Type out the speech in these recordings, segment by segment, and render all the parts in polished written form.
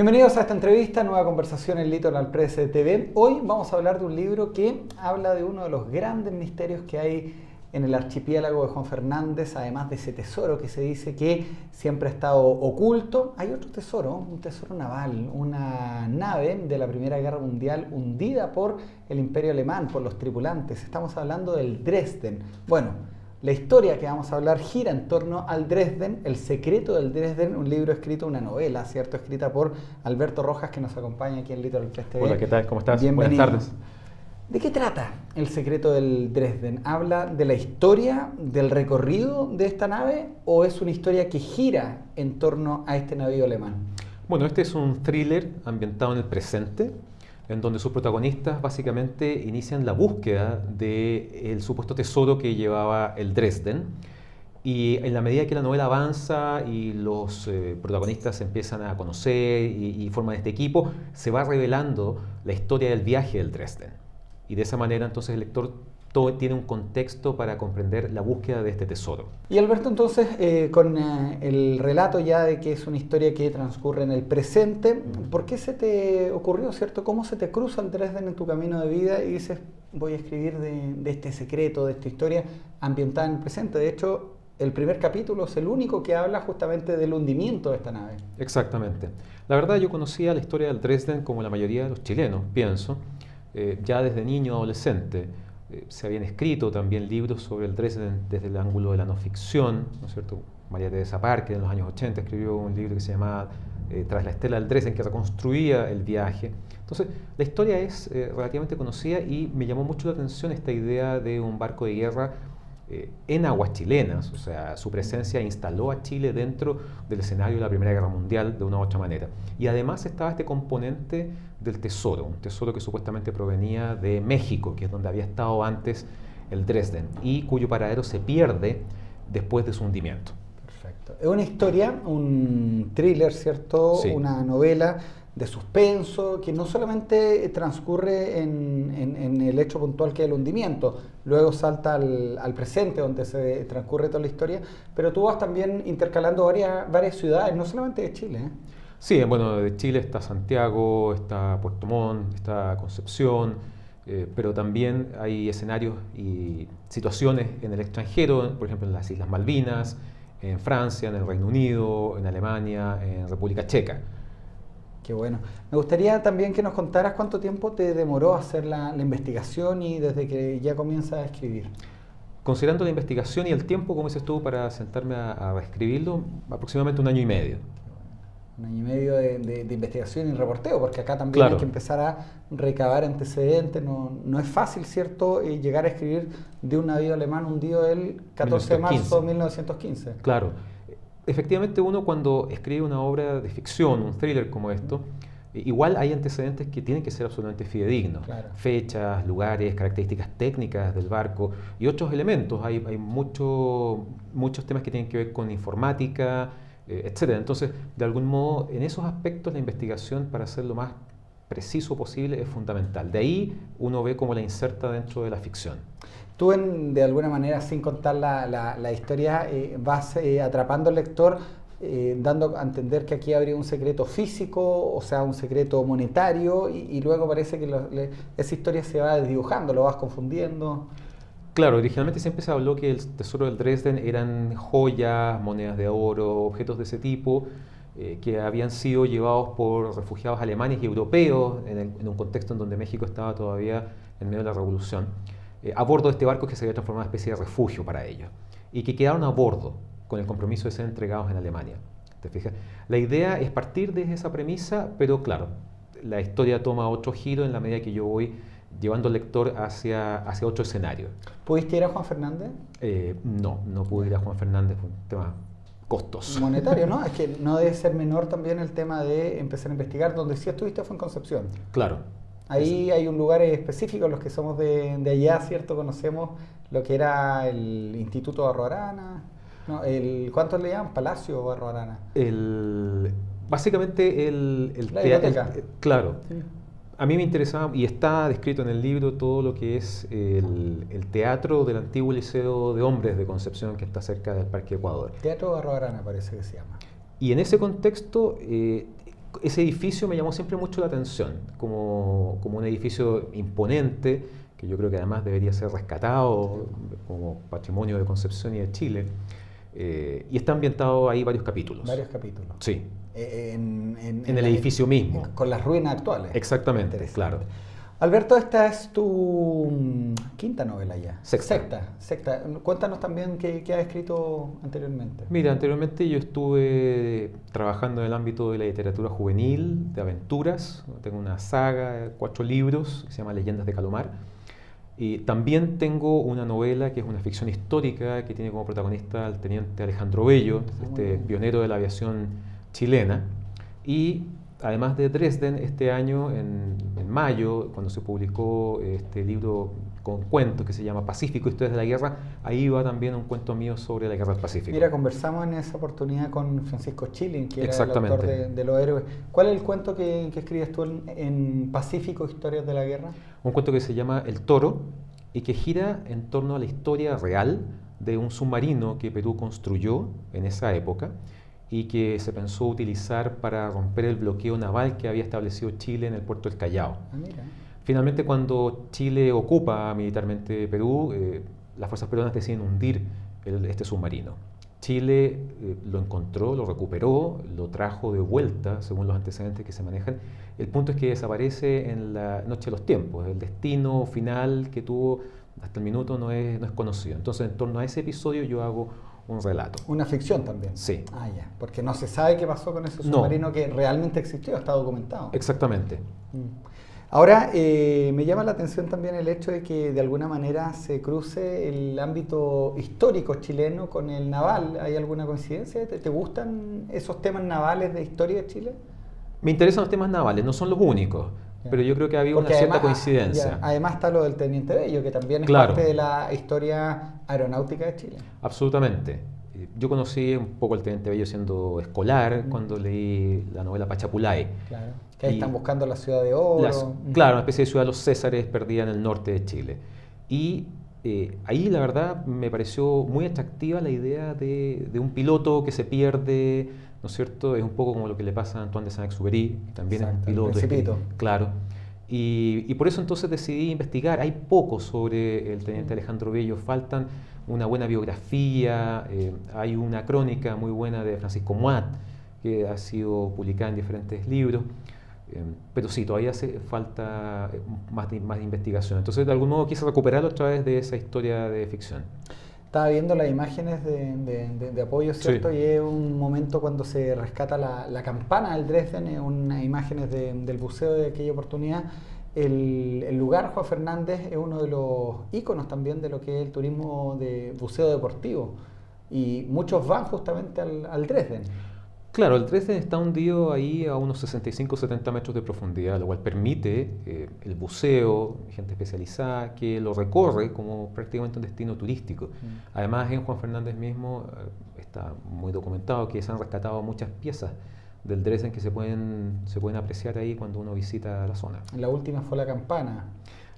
Bienvenidos a esta entrevista, nueva conversación en Litoral Press TV. Hoy vamos a hablar de un libro que habla de uno de los grandes misterios que hay en el archipiélago de Juan Fernández, además de ese tesoro que se dice que siempre ha estado oculto. Hay otro tesoro, un tesoro naval, una nave de la Primera Guerra Mundial hundida por el Imperio Alemán, por los tripulantes. Estamos hablando del Dresden. Bueno, la historia que vamos a hablar gira en torno al Dresden, El secreto del Dresden, un libro escrito, una novela, ¿cierto? Escrita por Alberto Rojas, que nos acompaña aquí en Litoral Press TV. Hola, ¿qué tal? ¿Cómo estás? Bienvenido. Buenas tardes. ¿De qué trata El secreto del Dresden? ¿Habla de la historia, del recorrido de esta nave o es una historia que gira en torno a este navío alemán? Bueno, este es un thriller ambientado en el presente, en donde sus protagonistas básicamente inician la búsqueda del supuesto tesoro que llevaba el Dresden. Y en la medida que la novela avanza y los protagonistas se empiezan a conocer y forman este equipo, se va revelando la historia del viaje del Dresden. Y de esa manera entonces el lector tiene un contexto para comprender la búsqueda de este tesoro. Y Alberto, entonces, con el relato ya de que es una historia que transcurre en el presente, ¿por qué se te ocurrió, cierto? ¿Cómo se te cruza el Dresden en tu camino de vida y dices, voy a escribir de este secreto, de esta historia ambientada en el presente? De hecho, el primer capítulo es el único que habla justamente del hundimiento de esta nave. Exactamente. La verdad, yo conocía la historia del Dresden como la mayoría de los chilenos, pienso, ya desde niño adolescente. Se habían escrito también libros sobre el Dresden desde el ángulo de la no ficción, ¿no es cierto? María Teresa Parker en los años 80 escribió un libro que se llamaba Tras la estela del Dresden, que reconstruía el viaje. Entonces, la historia es relativamente conocida y me llamó mucho la atención esta idea de un barco de guerra en aguas chilenas, o sea, su presencia instaló a Chile dentro del escenario de la Primera Guerra Mundial de una u otra manera. Y además estaba este componente del tesoro, un tesoro que supuestamente provenía de México, que es donde había estado antes el Dresden, y cuyo paradero se pierde después de su hundimiento. Perfecto. Es una historia, un thriller, ¿cierto? Sí. Una novela de suspenso que no solamente transcurre en el hecho puntual que es el hundimiento, luego salta al presente donde se transcurre toda la historia, pero tú vas también intercalando varias ciudades, no solamente de Chile, ¿eh? Sí, bueno, de Chile está Santiago, está Puerto Montt, está Concepción, pero también hay escenarios y situaciones en el extranjero, por ejemplo en las Islas Malvinas, en Francia, en el Reino Unido, en Alemania, en República Checa. Qué bueno. Me gustaría también que nos contaras cuánto tiempo te demoró hacer la investigación y desde que ya comienzas a escribir. Considerando la investigación y el tiempo, como dices tú, para sentarme a escribirlo, aproximadamente 1 año y medio. 1 año y medio de investigación y reporteo, porque acá también Claro. hay que empezar a recabar antecedentes. No es fácil, ¿cierto?, llegar a escribir de un navío alemán hundido el 14 de marzo de 1915. Claro. Efectivamente, uno cuando escribe una obra de ficción, un thriller como esto, igual hay antecedentes que tienen que ser absolutamente fidedignos. Claro. Fechas, lugares, características técnicas del barco y otros elementos. Hay muchos temas que tienen que ver con informática, etcétera. Entonces, de algún modo, en esos aspectos la investigación, para ser lo más preciso posible, es fundamental. De ahí uno ve cómo la inserta dentro de la ficción. Tú, de alguna manera, sin contar la historia, vas atrapando al lector, dando a entender que aquí habría un secreto físico, o sea, un secreto monetario, y luego parece que esa historia se va desdibujando, lo vas confundiendo. Claro, originalmente siempre se habló que el tesoro del Dresden eran joyas, monedas de oro, objetos de ese tipo, que habían sido llevados por refugiados alemanes y europeos en un contexto en donde México estaba todavía en medio de la revolución, a bordo de este barco que se había transformado en una especie de refugio para ellos, y que quedaron a bordo con el compromiso de ser entregados en Alemania. ¿Te fijas? La idea es partir de esa premisa, pero claro, la historia toma otro giro en la medida que yo voy llevando al lector hacia otro escenario. ¿Pudiste ir a Juan Fernández? No pude ir a Juan Fernández por un tema costoso. Monetario, ¿no? Es que no debe ser menor también el tema de empezar a investigar. Donde sí estuviste fue en Concepción. Claro. Ahí hay un lugar específico, los que somos de allá, ¿cierto? Conocemos lo que era el Instituto Barro Arana. No, ¿cuánto le llaman? Palacio Barro Arana. Básicamente La biblioteca. Claro. Sí. A mí me interesaba, y está descrito en el libro, todo lo que es el teatro del antiguo Liceo de Hombres de Concepción, que está cerca del Parque Ecuador. Teatro Barro Arana parece que se llama. Y en ese contexto ese edificio me llamó siempre mucho la atención, como un edificio imponente, que yo creo que además debería ser rescatado como patrimonio de Concepción y de Chile. Y está ambientado ahí varios capítulos. Varios capítulos. Sí. En el edificio mismo. Con las ruinas actuales. Exactamente, claro. Alberto, esta es tu quinta novela ya. Sexta. Cuéntanos también qué has escrito anteriormente. Mira, anteriormente yo estuve trabajando en el ámbito de la literatura juvenil, de aventuras. Tengo una saga, 4 libros, que se llama Leyendas de Calomar. Y también tengo una novela que es una ficción histórica que tiene como protagonista al teniente Alejandro Bello, pionero de la aviación chilena. Y además de Dresden, este año, en mayo, cuando se publicó este libro con cuentos que se llama Pacífico, Historias de la Guerra, ahí va también un cuento mío sobre la Guerra del Pacífico. Mira, conversamos en esa oportunidad con Francisco Chilin, que era el autor Exactamente. de Los Héroes. ¿Cuál es el cuento que escribes tú en Pacífico, Historias de la Guerra? Un cuento que se llama El Toro y que gira en torno a la historia real de un submarino que Perú construyó en esa época y que se pensó utilizar para romper el bloqueo naval que había establecido Chile en el puerto del Callao. Mira. Finalmente, cuando Chile ocupa militarmente Perú, las fuerzas peruanas deciden hundir este submarino. Chile lo encontró, lo recuperó, lo trajo de vuelta, según los antecedentes que se manejan. El punto es que desaparece en la noche de los tiempos. El destino final que tuvo hasta el minuto no es conocido. Entonces, en torno a ese episodio yo hago un relato. ¿Una ficción también? Sí. Ah, ya. Porque no se sabe qué pasó con ese submarino que realmente existió, está documentado. Exactamente. Ahora, me llama la atención también el hecho de que de alguna manera se cruce el ámbito histórico chileno con el naval. ¿Hay alguna coincidencia? ¿Te gustan esos temas navales de historia de Chile? Me interesan los temas navales, no son los únicos, pero yo creo que ha habido Porque una cierta además, coincidencia. Además está lo del Teniente Bello, que también es Claro. parte de la historia aeronáutica de Chile. Absolutamente. Yo conocí un poco al Teniente Bello siendo escolar cuando leí la novela Pachapulay. Claro. Que ahí están buscando la ciudad de oro. Claro, una especie de ciudad de los Césares perdida en el norte de Chile. Y ahí la verdad me pareció muy atractiva la idea de un piloto que se pierde, ¿no es cierto? Es un poco como lo que le pasa a Antoine de Saint-Exupéry, que también es un piloto. El Principito. Claro. Y por eso entonces decidí investigar. Hay poco sobre el teniente Alejandro Bello, faltan una buena biografía, hay una crónica muy buena de Francisco Muat, que ha sido publicada en diferentes libros, pero sí, todavía hace falta más de investigación. Entonces, de algún modo quise recuperarlo a través de esa historia de ficción. Estaba viendo las imágenes de apoyo, ¿cierto? Sí. Y es un momento cuando se rescata la campana del Dresden, es unas imágenes del buceo de aquella oportunidad. El lugar, Juan Fernández, es uno de los íconos también de lo que es el turismo de buceo deportivo. Y muchos van justamente al Dresden. Claro, el Dresden está hundido ahí a unos 65-70 metros de profundidad, lo cual permite el buceo, gente especializada, que lo recorre como prácticamente un destino turístico. Además, en Juan Fernández mismo está muy documentado que se han rescatado muchas piezas del Dresden que se pueden apreciar ahí cuando uno visita la zona. La última fue la campana.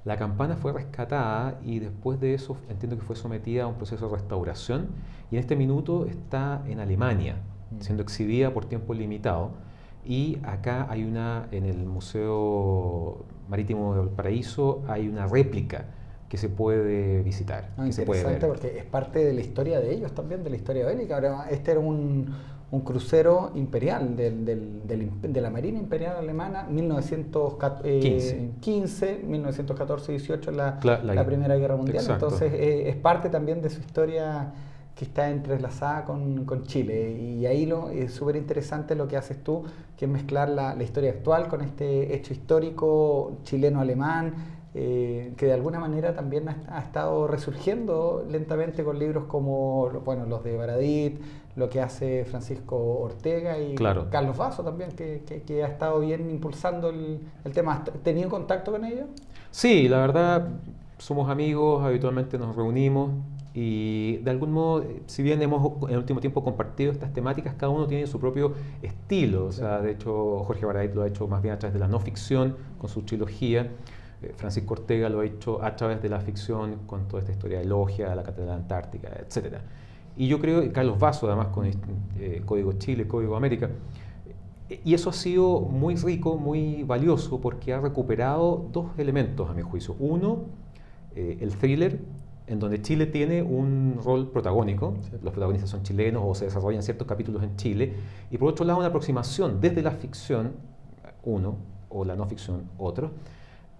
La campana fue rescatada y después de eso entiendo que fue sometida a un proceso de restauración y en este minuto está en Alemania, siendo exhibida por tiempo limitado. Y acá hay en el Museo Marítimo de Valparaíso hay una réplica que se puede visitar. Que se puede ver. Porque es parte de la historia de ellos también, de la historia bélica. Ahora, este era un crucero imperial de la Marina Imperial Alemana, 1915, 1914-18, la Primera Guerra Mundial. Exacto. Entonces, es parte también de su historia que está entrelazada con Chile. Y ahí es súper interesante lo que haces tú, que es mezclar la historia actual con este hecho histórico chileno-alemán, que de alguna manera también ha estado resurgiendo lentamente con libros como los de Baradit, lo que hace Francisco Ortega y claro. Carlos Basso también, que ha estado bien impulsando el tema. ¿Has tenido contacto con ellos? Sí, la verdad, somos amigos, habitualmente nos reunimos y de algún modo, si bien hemos en el último tiempo compartido estas temáticas, cada uno tiene su propio estilo. O sea, de hecho, Jorge Baradit lo ha hecho más bien a través de la no ficción, con su trilogía. Francisco Ortega lo ha hecho a través de la ficción, con toda esta historia de Logia, la Catedral Antártica, etc. Y yo creo, Carlos Basso además con Código Chile, Código América, Y eso ha sido muy rico, muy valioso, porque ha recuperado dos elementos, a mi juicio. Uno, el thriller, en donde Chile tiene un rol protagónico, los protagonistas son chilenos o se desarrollan ciertos capítulos en Chile, y por otro lado una aproximación desde la ficción, uno, o la no ficción, otro,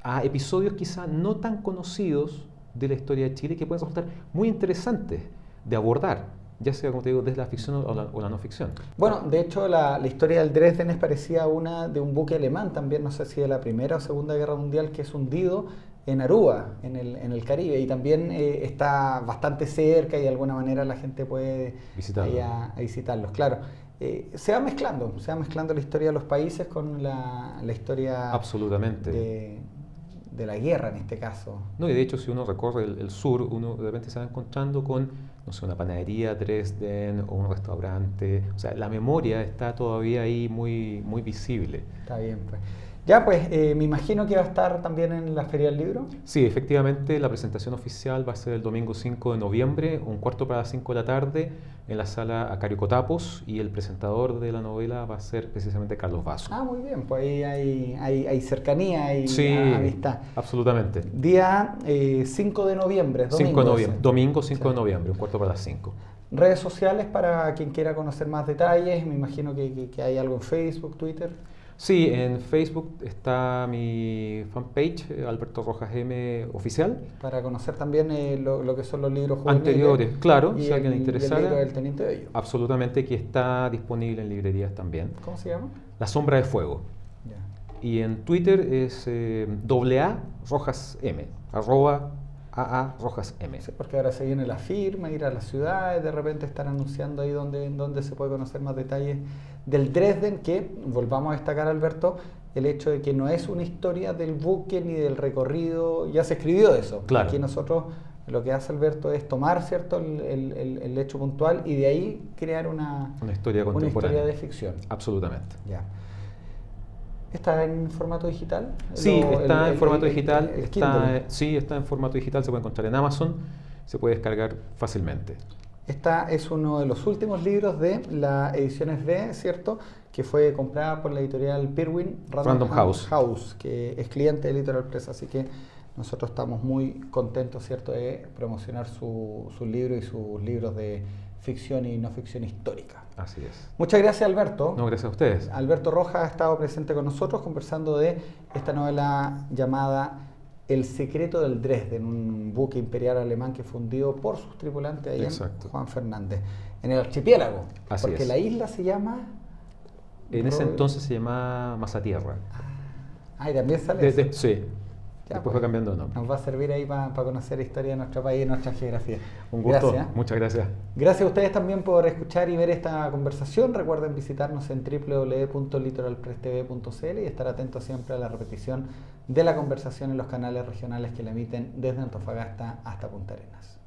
a episodios quizá no tan conocidos de la historia de Chile que pueden resultar muy interesantes de abordar, ya sea, como te digo, desde la ficción o la no ficción. Bueno, de hecho la historia del Dresden es parecida a una de un buque alemán también, no sé si de la Primera o Segunda Guerra Mundial, que es hundido en Aruba, en el Caribe, y también está bastante cerca y de alguna manera la gente puede ir a visitarlos. Claro, se va mezclando la historia de los países con la historia absolutamente de la guerra en este caso. No, y de hecho si uno recorre el sur, uno de repente se va encontrando con, no sé, una panadería Dresden o un restaurante, o sea, la memoria está todavía ahí muy, muy visible. Está bien, pues. Ya, pues, me imagino que va a estar también en la Feria del Libro. Sí, efectivamente, la presentación oficial va a ser el domingo 5 de noviembre, 5:15 de la tarde, en la sala Acario Cotapos, y el presentador de la novela va a ser precisamente Carlos Basso. Ah, muy bien, pues ahí hay cercanía, hay sí, amistad. Absolutamente. Día 5 de noviembre, domingo. 5 de noviembre, domingo 5 de noviembre, 5:15. Redes sociales para quien quiera conocer más detalles, me imagino que hay algo en Facebook, Twitter. Sí, en Facebook está mi fanpage, Alberto Rojas M Oficial. Para conocer también lo que son los libros juveniles. Anteriores, claro, y si alguien le interesara. El libro del Teniente Bello. Absolutamente, que está disponible en librerías también. ¿Cómo se llama? La Sombra de Fuego. Ya. Y en Twitter es AA Rojas M, @AA Rojas M. Sí, porque ahora se viene la firma, ir a las ciudades, de repente estar anunciando ahí donde se puede conocer más detalles del Dresden, que, volvamos a destacar, Alberto, el hecho de que no es una historia del buque ni del recorrido, ya se escribió eso. Claro. Aquí nosotros lo que hace Alberto es tomar, ¿cierto?, el hecho puntual y de ahí crear una historia contemporánea. Una historia de ficción. Absolutamente. Ya. ¿Está en formato digital? Sí, está en formato digital. Sí, está en formato digital, se puede encontrar en Amazon, se puede descargar fácilmente. Esta es uno de los últimos libros de la Ediciones B, ¿cierto?, que fue comprada por la editorial Pirwin Random House, que es cliente de Litoral Press, así que nosotros estamos muy contentos, ¿cierto?, de promocionar sus libros y sus libros de ficción y no ficción histórica. Así es. Muchas gracias, Alberto. No, gracias a ustedes. Alberto Rojas ha estado presente con nosotros conversando de esta novela llamada El secreto del Dresden, un buque imperial alemán que fundió por sus tripulantes ahí en Juan Fernández, en el archipiélago. Así porque es. La isla se llama... En ese entonces se llamaba Mazatierra. Ah, y también sale eso. Sí. Ya, después fue cambiando de nombre. Nos va a servir ahí para conocer la historia de nuestro país y nuestra geografía. Un gusto. Gracias. Muchas gracias. Gracias a ustedes también por escuchar y ver esta conversación. Recuerden visitarnos en www.litoralpresstv.cl y estar atentos siempre a la repetición de la conversación en los canales regionales que la emiten desde Antofagasta hasta Punta Arenas.